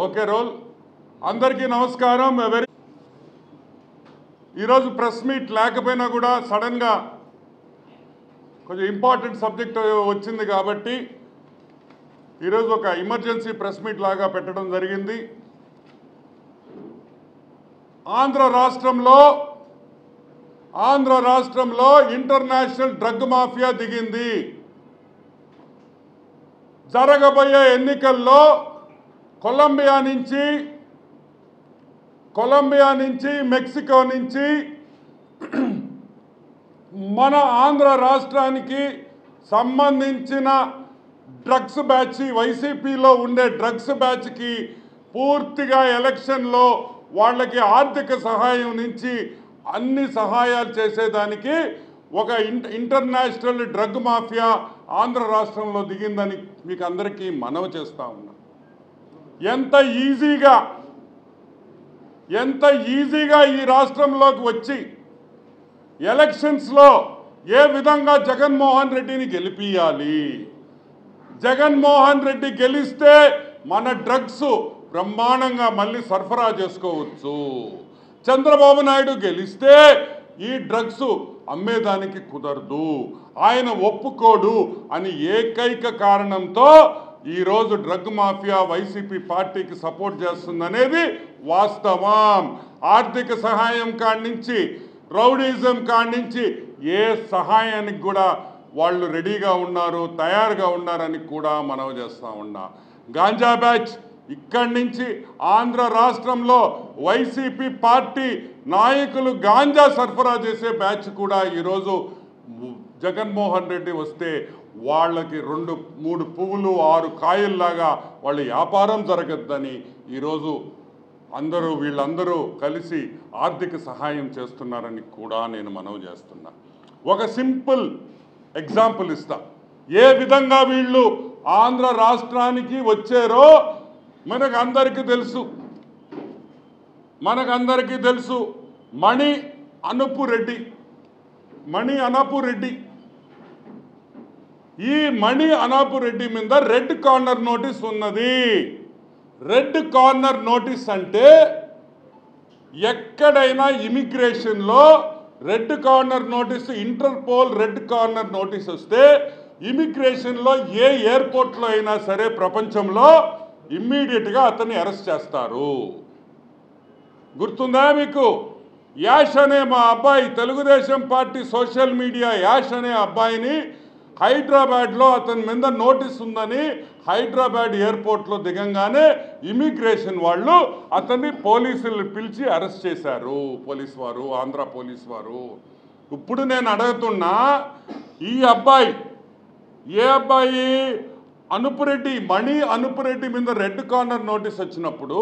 Okay role. అందరికీ నమస్కారం. ఈరోజు ప్రెస్ మీట్ లేకపోయినా కూడా సడన్గా కొంచెం ఇంపార్టెంట్ సబ్జెక్ట్ వచ్చింది కాబట్టి ఈరోజు ఒక ఎమర్జెన్సీ ప్రెస్ మీట్ లాగా పెట్టడం జరిగింది. ఆంధ్ర రాష్ట్రంలో ఇంటర్నేషనల్ డ్రగ్ మాఫియా దిగింది. జరగబోయే ఎన్నికల్లో కొలంబియా నుంచి మెక్సికో నుంచి మన ఆంధ్ర రాష్ట్రానికి సంబంధించిన డ్రగ్స్ బ్యాచ్, వైసీపీలో ఉండే డ్రగ్స్ బ్యాచ్కి పూర్తిగా ఎలక్షన్లో వాళ్ళకి ఆర్థిక సహాయం నుంచి అన్ని సహాయాలు చేసేదానికి ఒక ఇంటర్నేషనల్ డ్రగ్ మాఫియా ఆంధ్ర రాష్ట్రంలో దిగిందని మీకు అందరికీ మనవి చేస్తా ఉన్నా. ఎంత ఈజీగా ఈ రాష్ట్రంలోకి వచ్చి ఎలక్షన్స్లో ఏ విధంగా జగన్మోహన్ రెడ్డిని గెలిపియాలి, జగన్మోహన్ రెడ్డి గెలిస్తే మన డ్రగ్స్ బ్రహ్మాండంగా మళ్ళీ సరఫరా చేసుకోవచ్చు, చంద్రబాబు నాయుడు గెలిస్తే ఈ డ్రగ్స్ అమ్మేదానికి కుదరదు, ఆయన ఒప్పుకోడు అని ఏకైక కారణంతో ఈరోజు డ్రగ్ మాఫియా వైసీపీ పార్టీకి సపోర్ట్ చేస్తుందనేది వాస్తవం. ఆర్థిక సహాయం కాడ్నుంచి, రౌడీజం కాడ్నుంచి ఏ సహాయానికి కూడా వాళ్ళు రెడీగా ఉన్నారు, తయారుగా ఉన్నారని కూడా మనవి చేస్తూ ఉన్నా. గాంజా బ్యాచ్ ఇక్కడి నుంచి ఆంధ్ర రాష్ట్రంలో వైసీపీ పార్టీ నాయకులు గాంజా సరఫరా చేసే బ్యాచ్ కూడా ఈరోజు జగన్మోహన్ రెడ్డి వస్తే వాళ్ళకి 2-3 పువ్వులు 6 కాయల్లాగా వాళ్ళ వ్యాపారం జరగద్దని ఈరోజు వీళ్ళందరూ కలిసి ఆర్థిక సహాయం చేస్తున్నారని కూడా నేను మనవి చేస్తున్నా. ఒక సింపుల్ ఎగ్జాంపుల్ ఇస్తా. ఏ విధంగా వీళ్ళు ఆంధ్ర రాష్ట్రానికి వచ్చారో మనకందరికీ తెలుసు. మణి అనపు రెడ్డి ఈ మణి అనపు రెడ్డి మీద రెడ్ కార్నర్ నోటీస్ ఉన్నది. రెడ్ కార్నర్ నోటీస్ అంటే ఎక్కడైనా ఇమిగ్రేషన్లో red corner notice, Interpol red corner notice వస్తే ఇమిగ్రేషన్లో ఏ ఎయిర్పోర్ట్లో అయినా సరే ప్రపంచంలో ఇమ్మీడియట్గా అతన్ని అరెస్ట్ చేస్తారు. గుర్తుందా మీకు? యాష్ అనే మా అబ్బాయి, Telugu Desam party social media Yash అనే అబ్బాయిని హైదరాబాద్లో అతని మీద నోటీస్ ఉందని హైదరాబాద్ ఎయిర్పోర్ట్లో దిగంగానే ఇమిగ్రేషన్ వాళ్ళు అతన్ని పోలీసులు పిలిచి అరెస్ట్ చేశారు. ఆంధ్ర పోలీసు వారు. ఇప్పుడు నేను అడుగుతున్నా, ఈ అబ్బాయి మణి అనుపురెడ్డి మీద రెడ్ కార్నర్ నోటీస్ వచ్చినప్పుడు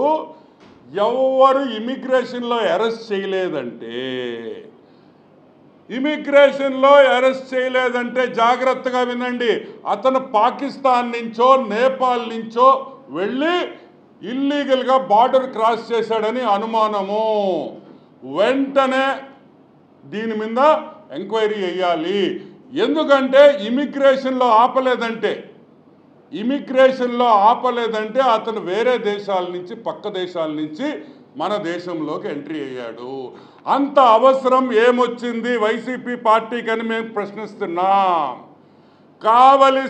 ఎవరు ఇమిగ్రేషన్లో అరెస్ట్ చేయలేదంటే జాగ్రత్తగా వినండి. అతను పాకిస్తాన్ నుంచో నేపాల్ నుంచో వెళ్ళి ఇల్లీగల్గా బార్డర్ క్రాస్ చేశాడని అనుమానము. వెంటనే దీని మీద ఎంక్వైరీ చేయాలి. ఎందుకంటే ఇమిగ్రేషన్లో ఆపలేదంటే అతను వేరే దేశాల నుంచి, పక్క దేశాల నుంచి మన దేశంలోకి ఎంట్రీ అయ్యాడు. అంత అవసరం ఏమొచ్చింది వైసీపీ పార్టీకి అని మేము ప్రశ్నిస్తున్నాం. కావలి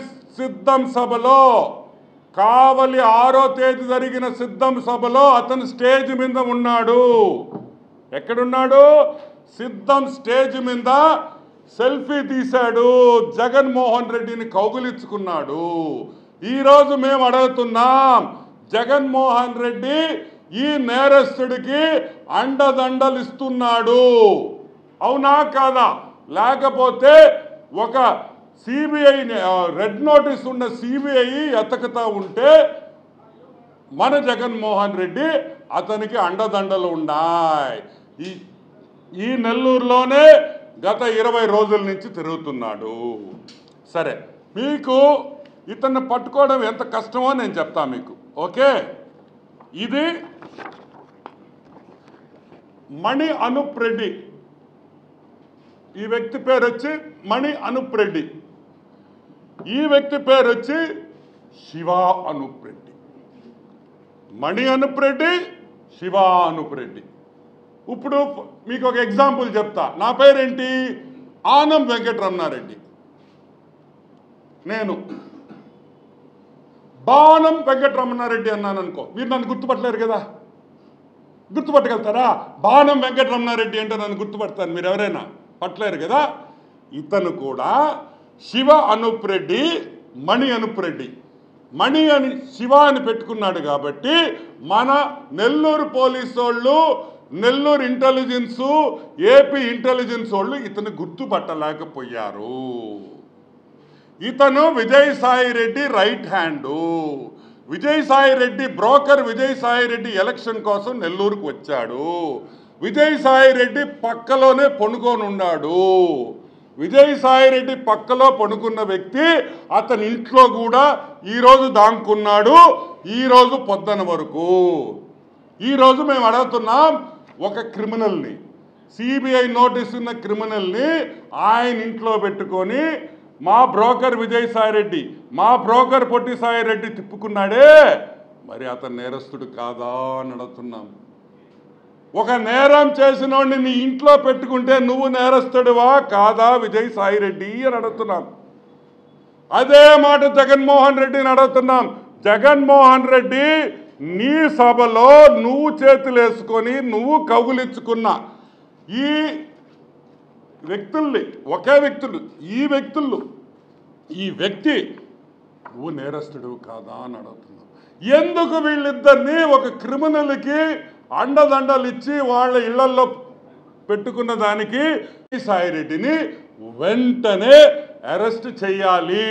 6వ తేదీ జరిగిన సిద్ధం సభలో అతను స్టేజ్ మీద ఉన్నాడు. ఎక్కడున్నాడు? సిద్ధం స్టేజ్ మీద సెల్ఫీ తీశాడు, జగన్మోహన్ రెడ్డిని కౌగులించుకున్నాడు. ఈరోజు మేము అడుగుతున్నాం, జగన్మోహన్ రెడ్డి ఈ నేరస్తుడికి అండదండలు ఇస్తున్నాడు, అవునా కాదా? లేకపోతే ఒక సిబిఐ రెడ్ నోటీస్ ఉన్న సిబిఐ ఎతకతా ఉంటే మన జగన్మోహన్ రెడ్డి అతనికి అండదండలు ఉన్నాయి. ఈ నెల్లూరులోనే గత 20 రోజుల నుంచి తిరుగుతున్నాడు. సరే, మీకు ఇతన్ని పట్టుకోవడం ఎంత కష్టమో నేను చెప్తా మీకు. ఓకే, ఇది మణి అనూప్ రెడ్డి. ఈ వ్యక్తి పేరు వచ్చి మణి అనూప్ రెడ్డి. ఈ వ్యక్తి పేరు వచ్చి శివ అనూప్ రెడ్డి. మణి అనూప్ రెడ్డి, శివ అనూప్ రెడ్డి. ఇప్పుడు మీకు ఒక ఎగ్జాంపుల్ చెప్తా. నా పేరేంటి? ఆనం వెంకటరమణారెడ్డి. నేను బాణం వెంకటరమణారెడ్డి అన్నాను అనుకో, మీరు నన్ను గుర్తుపట్టలేరు కదా. గుర్తుపట్టగలుగుతారా? బాణం వెంకటరమణారెడ్డి అంటే నన్ను గుర్తుపడతాను, మీరు ఎవరైనా పట్టలేరు కదా. ఇతను కూడా శివ అనూప్ రెడ్డి, మణి అనూప్ రెడ్డి. మణి అని శివ అని పెట్టుకున్నాడు కాబట్టి మన నెల్లూరు పోలీసు వాళ్ళు, నెల్లూరు ఇంటెలిజెన్సు, ఏపీ ఇంటెలిజెన్స్ వాళ్ళు ఇతను గుర్తుపట్టలేకపోయారు. ఇతను Vijayasai Reddy right hand. Vijayasai Reddy broker. Vijayasai Reddy election కోసం నెల్లూరుకు వచ్చాడు. విజయసాయి రెడ్డి పక్కలోనే పడుకొని ఉన్నాడు. విజయసాయి రెడ్డి పక్కలో పడుకున్న వ్యక్తి అతని ఇంట్లో కూడా ఈరోజు దాంకున్నాడు. ఈరోజు పొద్దున వరకు. ఈరోజు మేము అడుగుతున్నాం, ఒక క్రిమినల్ని, సిబిఐ నోటీస్ ఉన్న క్రిమినల్ని ఆయన ఇంట్లో పెట్టుకొని మా బ్రోకర్ విజయసాయి రెడ్డి, మా బ్రోకర్ పొట్టిసాయి రెడ్డి తిప్పుకున్నాడే, మరి అతను నేరస్తుడు కాదా అని అడుగుతున్నాం. ఒక నేరం చేసినోడిని నీ ఇంట్లో పెట్టుకుంటే నువ్వు నేరస్తుడివా కాదా విజయసాయి రెడ్డి అని అడుగుతున్నాం. అదే మాట జగన్మోహన్ రెడ్డిని అడుగుతున్నాం. జగన్మోహన్ రెడ్డి, నీ సభలో నువ్వు చేతులు వేసుకొని నువ్వు కౌగులించుకున్న ఈ వ్యక్తుల్ని, ఒకే వ్యక్తులు, ఈ వ్యక్తి నువ్వు నేరస్తుడు కాదా అని అడుగుతున్నావు. ఎందుకు వీళ్ళిద్దరినీ ఒక క్రిమినల్కి అండదండలు ఇచ్చి వాళ్ళ ఇళ్లల్లో పెట్టుకున్న దానికి సాయి రెడ్డిని వెంటనే అరెస్ట్ చేయాలి.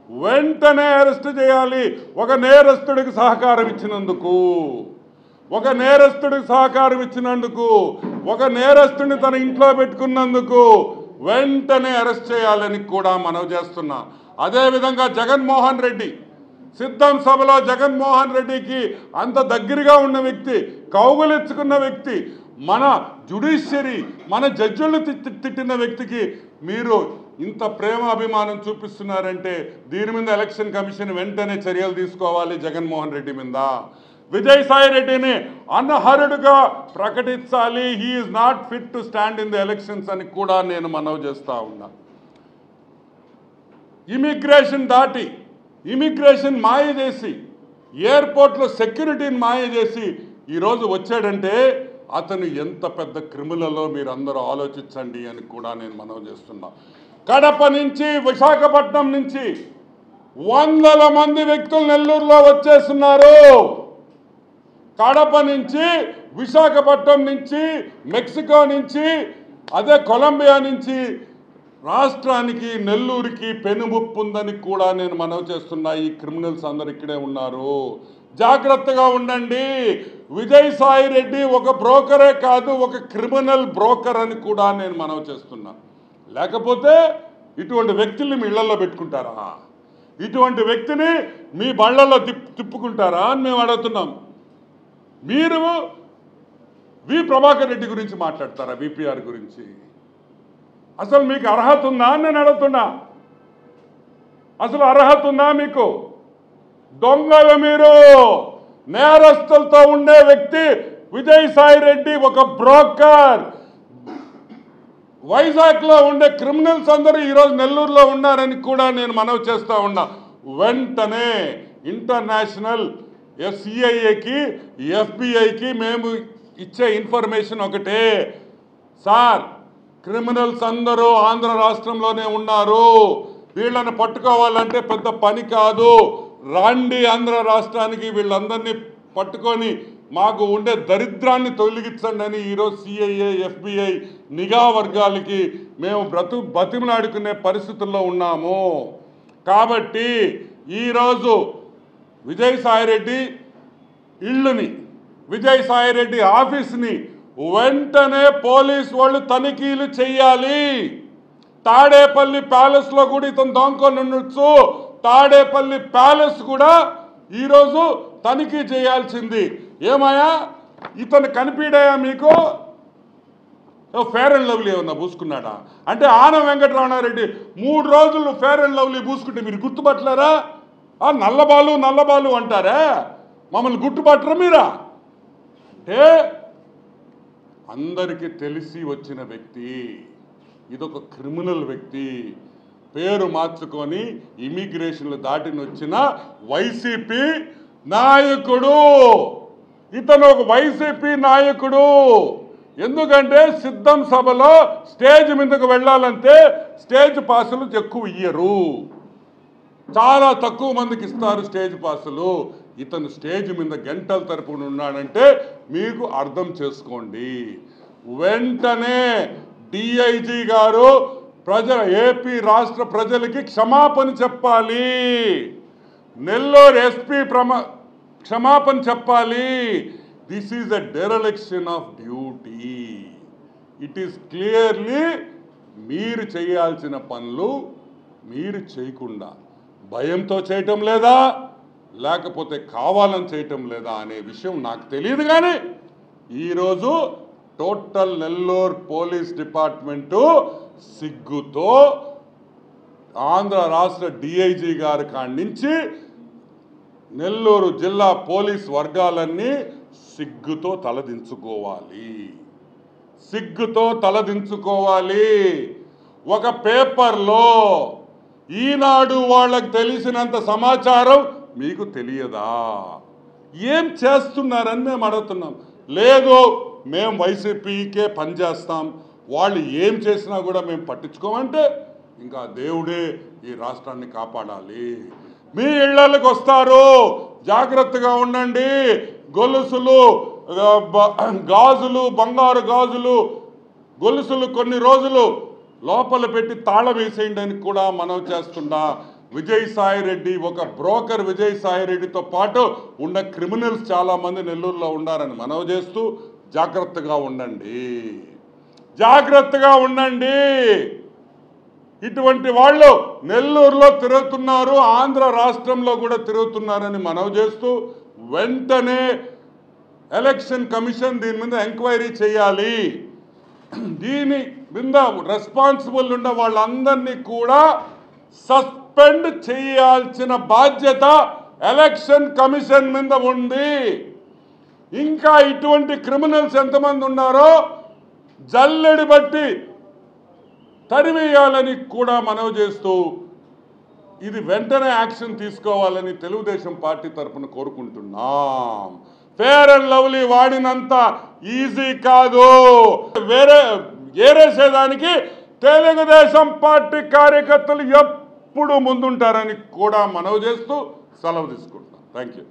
వెంటనే అరెస్ట్ చేయాలి. ఒక నేరస్తుడికి సహకారం ఇచ్చినందుకు, ఒక నేరస్తుడికి సహకారం ఇచ్చినందుకు, ఒక నేరస్తుడిని తన ఇంట్లో పెట్టుకున్నందుకు వెంటనే అరెస్ట్ చేయాలని కూడా మనవి చేస్తున్నా. అదేవిధంగా జగన్మోహన్ రెడ్డి, సిద్ధం సభలో జగన్మోహన్ రెడ్డికి అంత దగ్గరగా ఉన్న వ్యక్తి, కౌగులించుకున్న వ్యక్తి, మన జ్యుడిషియరీ, మన జడ్జిలను తిట్టిన వ్యక్తికి మీరు ఇంత ప్రేమ అభిమానం చూపిస్తున్నారంటే దీని మీద ఎలక్షన్ కమిషన్ వెంటనే చర్యలు తీసుకోవాలి జగన్మోహన్ రెడ్డి మీద. విజయసాయి రెడ్డిని అనర్హుడుగా ప్రకటించాలి. He is not fit to stand in the elections అని కూడా నేను మనవి చేస్తా ఉన్నా. ఇమిగ్రేషన్ దాటి, ఇమిగ్రేషన్ మాయ చేసి, ఎయిర్పోర్ట్లో సెక్యూరిటీని మాయ చేసి ఈరోజు వచ్చాడంటే అతను ఎంత పెద్ద క్రిమినలో మీరు అందరూ ఆలోచించండి అని కూడా నేను మనవి చేస్తున్నా. కడప నుంచి, విశాఖపట్నం నుంచి వందల మంది వ్యక్తులు నెల్లూరులో వచ్చేస్తున్నారు. కడప నుంచి, విశాఖపట్నం నుంచి, మెక్సికో నుంచి, అదే కొలంబియా నుంచి రాష్ట్రానికి, నెల్లూరుకి పెనుముప్పు ఉందని కూడా నేను మనవి చేస్తున్నా. ఈ క్రిమినల్స్ అందరు ఇక్కడే ఉన్నారు, జాగ్రత్తగా ఉండండి. విజయసాయి రెడ్డి ఒక బ్రోకరే కాదు, ఒక క్రిమినల్ బ్రోకర్ అని కూడా నేను మనవి చేస్తున్నా. లేకపోతే ఇటువంటి వ్యక్తుల్ని మీ ఇళ్లలో పెట్టుకుంటారా? ఇటువంటి వ్యక్తిని మీ బళ్ళల్లో తిప్పుకుంటారా అని మేము అడుగుతున్నాం. మీరు వి ప్రభాకర్ రెడ్డి గురించి మాట్లాడతారా? విపిఆర్ గురించి అసలు మీకు అర్హత ఉందా అని నేను అడుగుతున్నా. అసలు అర్హత ఉందా మీకు? దొంగలు మీరు, నేరస్తులతో ఉండే వ్యక్తి విజయసాయి రెడ్డి ఒక బ్రోకర్. వైజాగ్లో ఉండే క్రిమినల్స్ అందరూ ఈరోజు నెల్లూరులో ఉన్నారని కూడా నేను మనవి చేస్తూ ఉన్నా. వెంటనే ఇంటర్నేషనల్ సిఐఏకి, ఎఫ్బిఐకి మేము ఇచ్చే ఇన్ఫర్మేషన్ ఒకటే, సార్ క్రిమినల్స్ అందరూ ఆంధ్ర రాష్ట్రంలోనే ఉన్నారు, వీళ్ళని పట్టుకోవాలంటే పెద్ద పని కాదు, రండి ఆంధ్ర రాష్ట్రానికి, వీళ్ళందరినీ పట్టుకొని మాకు ఉండే దరిద్రాన్ని తొలగించండి అని ఈరోజు సిఐఏ, ఎఫ్బిఐ నిఘా వర్గాలకి మేము బతిమలాడుకునే పరిస్థితుల్లో ఉన్నాము. కాబట్టి ఈరోజు విజయసాయి రెడ్డి ఇళ్ళని, విజయసాయి రెడ్డి ఆఫీస్ని వెంటనే పోలీసు వాళ్ళు తనిఖీలు చేయాలి. తాడేపల్లి ప్యాలెస్లో కూడా ఇతను దాంకొని ఉండొచ్చు. తాడేపల్లి ప్యాలెస్ కూడా ఈరోజు తనిఖీ చేయాల్సింది. ఏమయ్యా ఇతను కనిపించాయా మీకు? ఫేర్ అండ్ లవ్లీ ఏమన్నా పూసుకున్నాడా? అంటే ఆనం వెంకటరమణారెడ్డి 3 రోజులు ఫేర్ అండ్ లవ్లీ పూసుకుంటే మీరు గుర్తుపట్టలేరా? నల్లబాలు అంటారా? మమ్మల్ని గుర్తుపట్టరు మీరా అంటే అందరికీ తెలిసి వచ్చిన వ్యక్తి, ఇదొక క్రిమినల్ వ్యక్తి, పేరు మార్చుకొని ఇమిగ్రేషన్లు దాటిని వచ్చిన వైసీపీ నాయకుడు. ఇతను ఒక వైసీపీ నాయకుడు. ఎందుకంటే సిద్ధం సభలో స్టేజ్ మీదకు వెళ్ళాలంటే స్టేజ్ పాసులు ఎక్కువ ఇయ్యరు, చాలా తక్కువ మందికి ఇస్తారు స్టేజ్ పాసులు. ఇతను స్టేజ్ మీద గంటల తరపున ఉన్నాడంటే మీకు అర్థం చేసుకోండి. వెంటనే డిఐజీ గారు ఏపీ రాష్ట్ర ప్రజలకి క్షమాపణ చెప్పాలి. నెల్లూరు ఎస్పీ క్షమాపణ చెప్పాలి. This is a dereliction of duty. It is clearly మీరు చేయాల్సిన పనులు మీరు చేయకుండా భయంతో చేయటం లేదా, లేకపోతే కావాలని చేయటం లేదా అనే విషయం నాకు తెలియదు. కానీ ఈరోజు టోటల్ నెల్లూరు పోలీస్ డిపార్ట్మెంటు సిగ్గుతో ఆంధ్ర రాష్ట్ర డిఐజీ గారి కాడి నుంచి నెల్లూరు జిల్లా పోలీస్ వర్గాలన్నీ సిగ్గుతో తలదించుకోవాలి, సిగ్గుతో తలదించుకోవాలి. ఒక పేపర్లో ఈనాడు వాళ్ళకి తెలిసినంత సమాచారం మీకు తెలియదా? ఏం చేస్తున్నారని మేము అడుగుతున్నాం. లేదు మేము వైసీపీకే పనిచేస్తాం, వాళ్ళు ఏం చేసినా కూడా మేము పట్టించుకోమంటే ఇంకా దేవుడే ఈ రాష్ట్రాన్ని కాపాడాలి. మీ ఇళ్లకి వస్తారు, జాగ్రత్తగా ఉండండి. గొలుసులు, గాజులు, బంగారు గాజులు, గొలుసులు కొన్ని రోజులు లోపల పెట్టి తాళం వేసేయండి అని కూడా మనం చేస్తున్నా. విజయసాయిరెడ్డి ఒక బ్రోకర్, విజయసాయిరెడ్డితో పాటు ఉన్న క్రిమినల్స్ చాలామంది నెల్లూరులో ఉన్నారని మనవి చేస్తూ జాగ్రత్తగా ఉండండి, జాగ్రత్తగా ఉండండి. ఇటువంటి వాళ్ళు నెల్లూరులో తిరుగుతున్నారు, ఆంధ్ర రాష్ట్రంలో కూడా తిరుగుతున్నారని మనవి చేస్తూ వెంటనే ఎలక్షన్ కమిషన్ దీని మీద ఎంక్వైరీ చేయాలి. దీని మీద రెస్పాన్సిబుల్ ఉన్న వాళ్ళందరినీ కూడా సస్పెండ్ చేయాల్సిన బాధ్యత ఎలక్షన్ కమిషన్ మీద ఉంది. ఇంకా ఇటువంటి క్రిమినల్స్ ఎంతమంది ఉన్నారో జల్లెడి బట్టి తరివేయాలని కూడా మనవి చేస్తూ ఇది వెంటనే యాక్షన్ తీసుకోవాలని తెలుగుదేశం పార్టీ తరఫున కోరుకుంటున్నాం. ఫేర్ అండ్ లవ్లీ వాడినంత ఈజీ కాదు, ఏరేసేదానికి తెలుగుదేశం పార్టీ కార్యకర్తలు ఎప్పుడు ముందుంటారని కూడా మనవి చేస్తూ సెలవు తీసుకుంటాం. Thank you.